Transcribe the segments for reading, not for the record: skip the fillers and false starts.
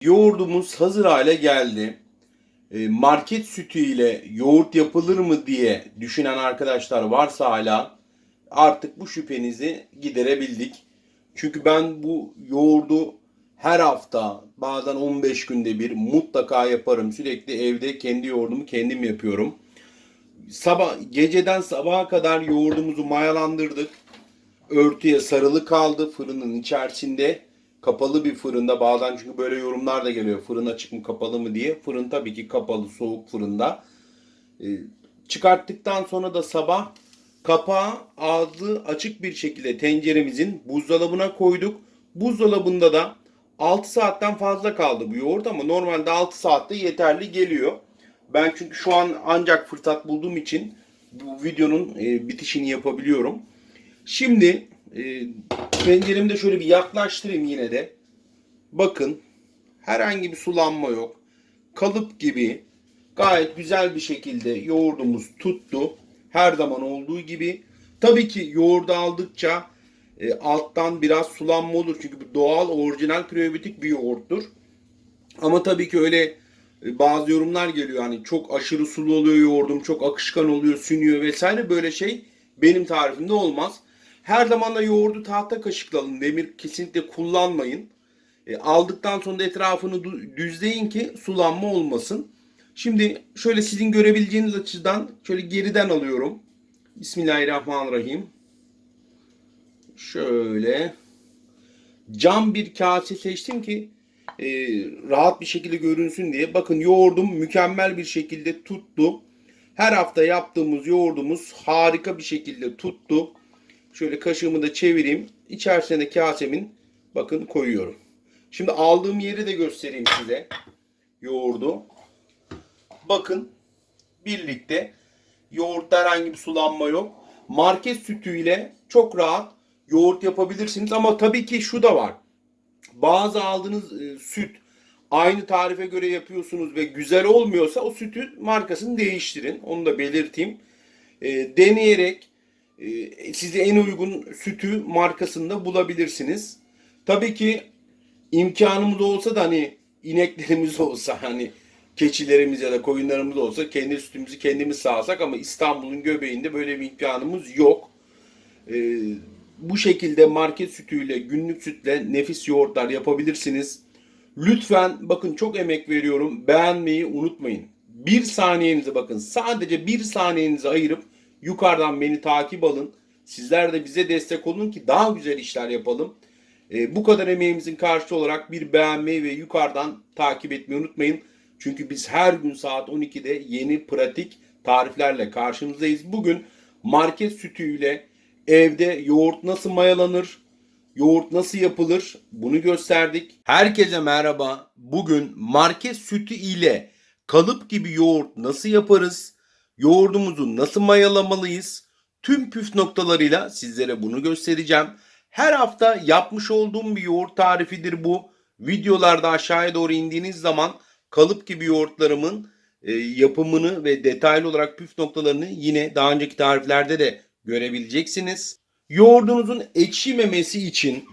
Yoğurdumuz hazır hale geldi. Market sütü ile yoğurt yapılır mı diye düşünen arkadaşlar varsa hala artık bu şüphenizi giderebildik. Çünkü ben bu yoğurdu her hafta bazen 15 günde bir mutlaka yaparım. Sürekli evde kendi yoğurdumu kendim yapıyorum. Geceden sabaha kadar yoğurdumuzu mayalandırdık. Örtüye sarılı kaldı fırının içerisinde. Kapalı bir fırında, bazen çünkü böyle yorumlar da geliyor, fırın açık mı kapalı mı diye. Fırın tabii ki kapalı, soğuk fırında. Ee, Çıkarttıktan sonra da sabah kapağı ağzı açık bir şekilde tenceremizin buzdolabına koyduk. Buzdolabında da 6 saatten fazla kaldı bu yoğurt ama normalde 6 saatte yeterli geliyor. Ben çünkü şu an ancak fırsat bulduğum için bu videonun bitişini yapabiliyorum. Şimdi tenceremi de şöyle bir yaklaştırayım yine de. Bakın, herhangi bir sulanma yok. Kalıp gibi gayet güzel bir şekilde yoğurdumuz tuttu. Her zaman olduğu gibi. Tabii ki yoğurdu aldıkça alttan biraz sulanma olur. Çünkü bu doğal, orijinal prebiyotik bir yoğurttur. Ama tabii ki öyle bazı yorumlar geliyor. Hani çok aşırı sulu oluyor yoğurdum, çok akışkan oluyor, sünüyor vesaire. Böyle şey benim tarifimde olmaz. Her zaman da yoğurdu tahta kaşıkla alın. Demir kesinlikle kullanmayın. Aldıktan sonra da etrafını düzleyin ki sulanma olmasın. Şimdi şöyle sizin görebileceğiniz açıdan şöyle geriden alıyorum. Bismillahirrahmanirrahim. Şöyle cam bir kase seçtim ki rahat bir şekilde görünsün diye. Bakın, yoğurdum mükemmel bir şekilde tuttu. Her hafta yaptığımız yoğurdumuz harika bir şekilde tuttu. Şöyle kaşığımı da çevireyim. İçerisine de kasemin bakın koyuyorum. Şimdi aldığım yeri de göstereyim size. Yoğurdu. Bakın, birlikte yoğurtta herhangi bir sulanma yok. Market sütüyle çok rahat yoğurt yapabilirsiniz ama tabii ki şu da var. Bazı aldığınız süt aynı tarife göre yapıyorsunuz ve güzel olmuyorsa o sütün markasını değiştirin. Onu da belirteyim. Deneyerek size en uygun sütü markasında bulabilirsiniz. Tabii ki imkanımız olsa da, hani ineklerimiz olsa, hani keçilerimiz ya da koyunlarımız olsa kendi sütümüzü kendimiz sağsak, ama İstanbul'un göbeğinde böyle bir imkanımız yok. Ee, Bu şekilde market sütüyle, günlük sütle nefis yoğurtlar yapabilirsiniz. Lütfen bakın, çok emek veriyorum. Beğenmeyi unutmayın. Bir saniyenizi, bakın sadece bir saniyenizi ayırıp yukarıdan beni takip alın. Sizler de bize destek olun ki daha güzel işler yapalım. Bu kadar emeğimizin karşılığı olarak bir beğenmeyi ve yukarıdan takip etmeyi unutmayın. Çünkü biz her gün saat 12'de yeni pratik tariflerle karşınızdayız. Bugün market sütüyle evde yoğurt nasıl mayalanır, yoğurt nasıl yapılır bunu gösterdik. Herkese merhaba. Bugün market sütü ile kalıp gibi yoğurt nasıl yaparız? Yoğurdumuzu nasıl mayalamalıyız? Tüm püf noktalarıyla sizlere bunu göstereceğim. Her hafta yapmış olduğum bir yoğurt tarifidir bu. Videolarda aşağıya doğru indiğiniz zaman kalıp gibi yoğurtlarımın yapımını ve detaylı olarak püf noktalarını yine daha önceki tariflerde de görebileceksiniz. Yoğurdunuzun ekşimemesi için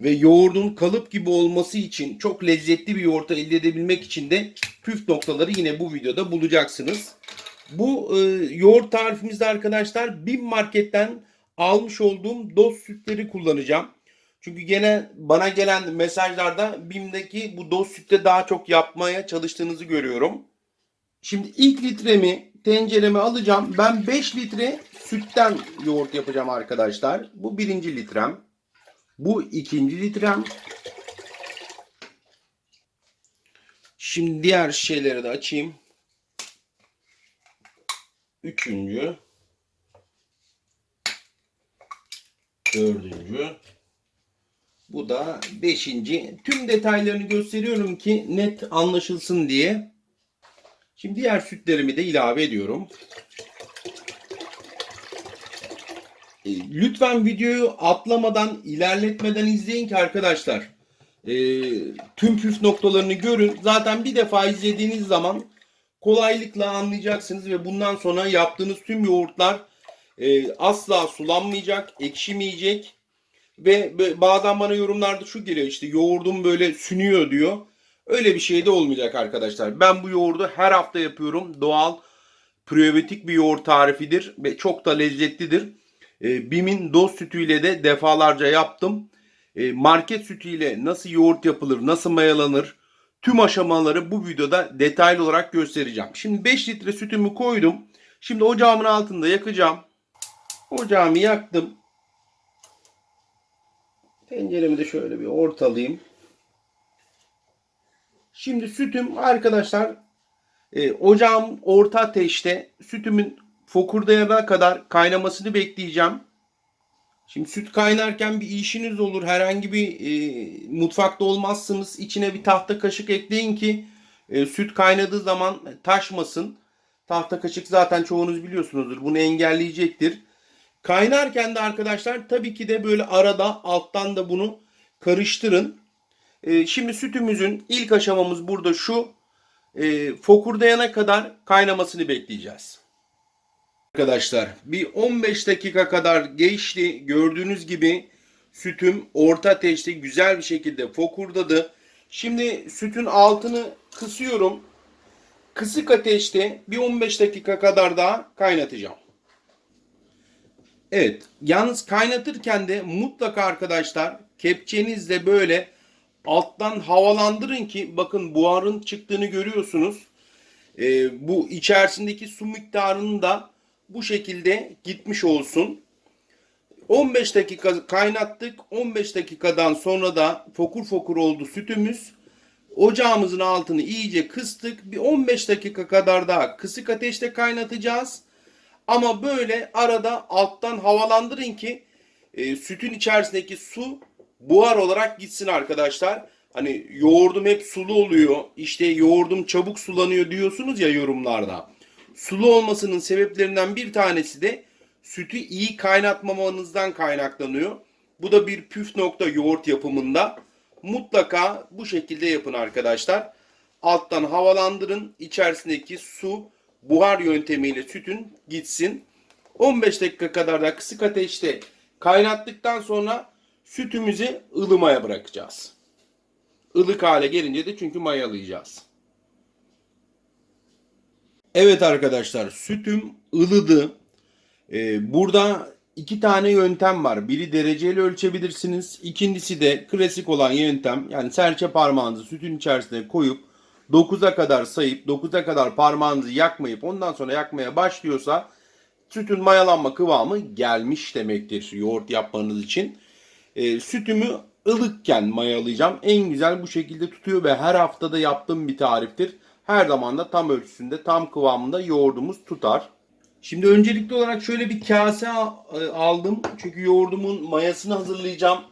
ve yoğurdun kalıp gibi olması için, çok lezzetli bir yoğurt elde edebilmek için de püf noktaları yine bu videoda bulacaksınız. Bu yoğurt tarifimizde arkadaşlar BİM marketten almış olduğum doz sütleri kullanacağım. Çünkü gene bana gelen mesajlarda BİM'deki bu doz sütte daha çok yapmaya çalıştığınızı görüyorum. Şimdi ilk litremi tencereme alacağım. Ben 5 litre sütten yoğurt yapacağım arkadaşlar. Bu birinci litrem. Bu ikinci litrem. Şimdi diğer şeyleri de açayım. Üçüncü. Dördüncü. Bu da beşinci. Tüm detaylarını gösteriyorum ki net anlaşılsın diye. Şimdi diğer sütlerimi de ilave ediyorum. Lütfen videoyu atlamadan, ilerletmeden izleyin ki arkadaşlar tüm püf noktalarını görün. Zaten bir defa izlediğiniz zaman kolaylıkla anlayacaksınız ve bundan sonra yaptığınız tüm yoğurtlar asla sulanmayacak, ekşimeyecek. Ve bazen bana yorumlarda şu geliyor, işte yoğurdum böyle sünüyor diyor. Öyle bir şey de olmayacak arkadaşlar. Ben bu yoğurdu her hafta yapıyorum. Doğal, prebiyotik bir yoğurt tarifidir ve çok da lezzetlidir. BİM'in doz sütüyle de defalarca yaptım. Market sütüyle nasıl yoğurt yapılır, nasıl mayalanır, tüm aşamaları bu videoda detaylı olarak göstereceğim. Şimdi 5 litre sütümü koydum. Şimdi ocağımın altında yakacağım. Ocağımı yaktım. Tenceremi de şöyle bir ortalayayım. Şimdi sütüm arkadaşlar ocağım orta ateşte, sütümün fokurdayana kadar kaynamasını bekleyeceğim. Şimdi süt kaynarken bir işiniz olur. Herhangi bir mutfakta olmazsınız. İçine bir tahta kaşık ekleyin ki süt kaynadığı zaman taşmasın. Tahta kaşık zaten çoğunuz biliyorsunuzdur. Bunu engelleyecektir. Kaynarken de arkadaşlar tabii ki de böyle arada alttan da bunu karıştırın. Şimdi sütümüzün ilk aşamamız burada şu. Fokurdayana kadar kaynamasını bekleyeceğiz. Arkadaşlar bir 15 dakika kadar geçti. Gördüğünüz gibi sütüm orta ateşte güzel bir şekilde fokurdadı. Şimdi sütün altını kısıyorum. Kısık ateşte bir 15 dakika kadar daha kaynatacağım. Evet, yalnız kaynatırken de mutlaka arkadaşlar kepçenizle böyle alttan havalandırın ki bakın buharın çıktığını görüyorsunuz. Bu içerisindeki su miktarının da bu şekilde gitmiş olsun. 15 dakika kaynattık. 15 dakikadan sonra da fokur fokur oldu sütümüz. Ocağımızın altını iyice kıstık. Bir 15 dakika kadar daha kısık ateşte kaynatacağız. Ama böyle arada alttan havalandırın ki sütün içerisindeki su buhar olarak gitsin arkadaşlar. Hani yoğurdum hep sulu oluyor. İşte yoğurdum çabuk sulanıyor diyorsunuz ya yorumlarda. Sulu olmasının sebeplerinden bir tanesi de sütü iyi kaynatmamanızdan kaynaklanıyor. Bu da bir püf nokta yoğurt yapımında. Mutlaka bu şekilde yapın arkadaşlar. Alttan havalandırın. İçerisindeki su buhar yöntemiyle sütün gitsin. 15 dakika kadar da kısık ateşte kaynattıktan sonra sütümüzü ılımaya bırakacağız. Ilık hale gelince de çünkü mayalayacağız. Evet arkadaşlar sütüm ılıdı. Burada iki tane yöntem var. Biri dereceyle ölçebilirsiniz. İkincisi de klasik olan yöntem. Yani serçe parmağınızı sütün içerisine koyup 9'a kadar sayıp 9'a kadar parmağınızı yakmayıp ondan sonra yakmaya başlıyorsa sütün mayalanma kıvamı gelmiş demektir yoğurt yapmanız için. Sütümü ılıkken mayalayacağım. En güzel bu şekilde tutuyor ve her haftada yaptığım bir tariftir. Her zaman da tam ölçüsünde, tam kıvamında yoğurdumuz tutar. Şimdi öncelikli olarak şöyle bir kase aldım. Çünkü yoğurdumun mayasını hazırlayacağım.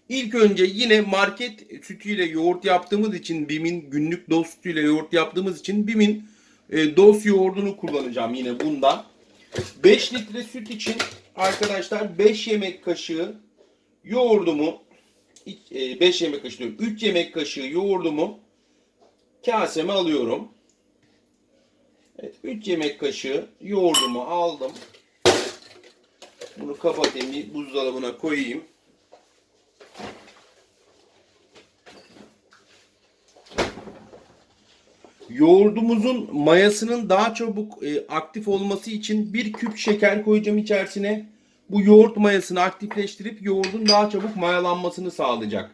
İlk önce yine market sütüyle yoğurt yaptığımız için BİM'in günlük doz sütüyle yoğurt yaptığımız için BİM'in doz yoğurdunu kullanacağım yine bundan. 5 litre süt için arkadaşlar 5 yemek kaşığı yoğurdumu 5 yemek kaşığı diyorum, 3 yemek kaşığı yoğurdumu kaseme alıyorum. Evet, 3 yemek kaşığı yoğurdumu aldım. Bunu kapatayım, bir buzdolabına koyayım. Yoğurdumuzun mayasının daha çabuk aktif olması için bir küp şeker koyacağım içerisine. Bu yoğurt mayasını aktifleştirip yoğurdun daha çabuk mayalanmasını sağlayacak.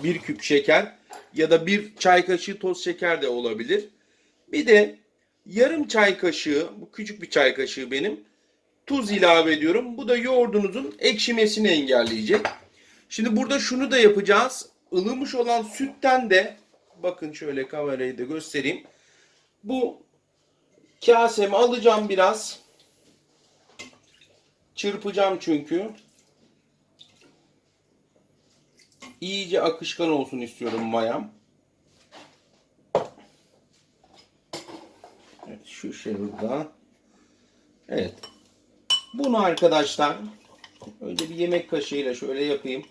Bir küp şeker ya da bir çay kaşığı toz şeker de olabilir. Bir de yarım çay kaşığı, bu küçük bir çay kaşığı benim, tuz ilave ediyorum. Bu da yoğurdunuzun ekşimesini engelleyecek. Şimdi burada şunu da yapacağız. Ilımış olan sütten de bakın şöyle kamerayı da göstereyim. Bu kasemi alacağım biraz. Çırpacağım çünkü. İyice akışkan olsun istiyorum mayam. Evet, şu şekilde. Evet. Bunu arkadaşlar önce bir yemek kaşığıyla şöyle yapayım.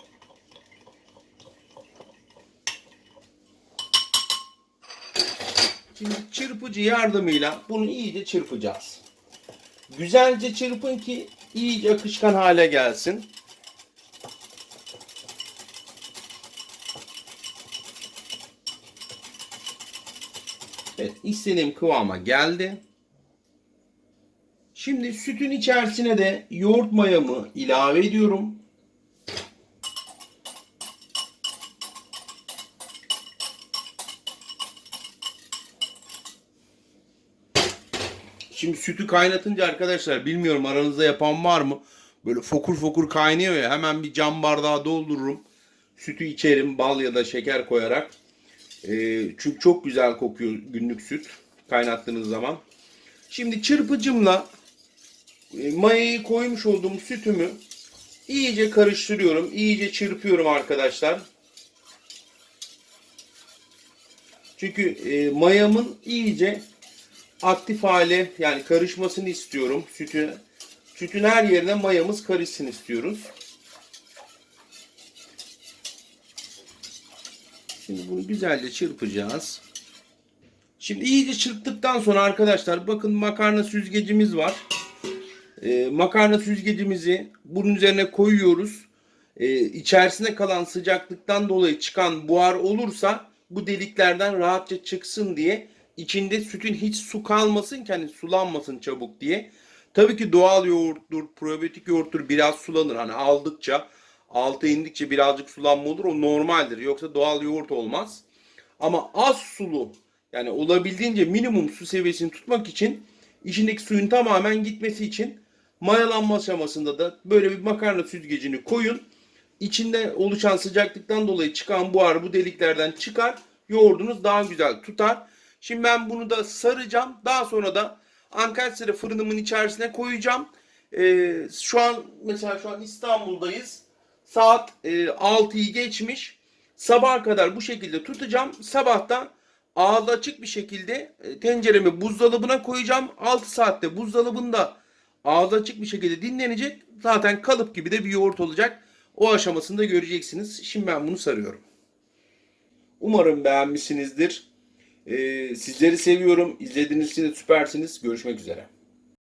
Şimdi çırpıcı yardımıyla bunu iyice çırpacağız. Güzelce çırpın ki iyice akışkan hale gelsin. Evet, istediğim kıvama geldi. Şimdi sütün içerisine de yoğurt mayamı ilave ediyorum. Şimdi sütü kaynatınca arkadaşlar, bilmiyorum aranızda yapan var mı? Böyle fokur fokur kaynıyor ya, hemen bir cam bardağa doldururum. Sütü içerim bal ya da şeker koyarak. Çünkü çok güzel kokuyor günlük süt kaynattığınız zaman. Şimdi çırpıcımla mayayı koymuş olduğum sütümü iyice karıştırıyorum. İyice çırpıyorum arkadaşlar. Çünkü mayamın iyice aktif hale, yani karışmasını istiyorum. Sütün her yerine mayamız karışsın istiyoruz. Şimdi bunu güzelce çırpacağız. Şimdi iyice çırptıktan sonra arkadaşlar, bakın makarna süzgecimiz var. Makarna süzgecimizi bunun üzerine koyuyoruz. İçerisine kalan sıcaklıktan dolayı çıkan buhar olursa bu deliklerden rahatça çıksın diye, içinde sütün hiç su kalmasın ki, hani sulanmasın çabuk diye. Tabii ki doğal yoğurttur, probiyotik yoğurttur, biraz sulanır. Hani aldıkça, alta indikçe birazcık sulanma olur, o normaldir. Yoksa doğal yoğurt olmaz. Ama az sulu, yani olabildiğince minimum su seviyesini tutmak için, içindeki suyun tamamen gitmesi için mayalanma aşamasında da böyle bir makarna süzgecini koyun. İçinde oluşan sıcaklıktan dolayı çıkan buhar bu deliklerden çıkar. Yoğurdunuz daha güzel tutar. Şimdi ben bunu da saracağım. Daha sonra da Ankara fırınımın içerisine koyacağım. Şu an İstanbul'dayız. Saat 6'yı geçmiş. Sabaha kadar bu şekilde tutacağım. Sabahta ağzı açık bir şekilde tenceremi buzdolabına koyacağım. 6 saatte buzdolabında ağzı açık bir şekilde dinlenecek. Zaten kalıp gibi de bir yoğurt olacak. O aşamasını da göreceksiniz. Şimdi ben bunu sarıyorum. Umarım beğenmişsinizdir. Sizleri seviyorum. İzlediğiniz için de süpersiniz. Görüşmek üzere.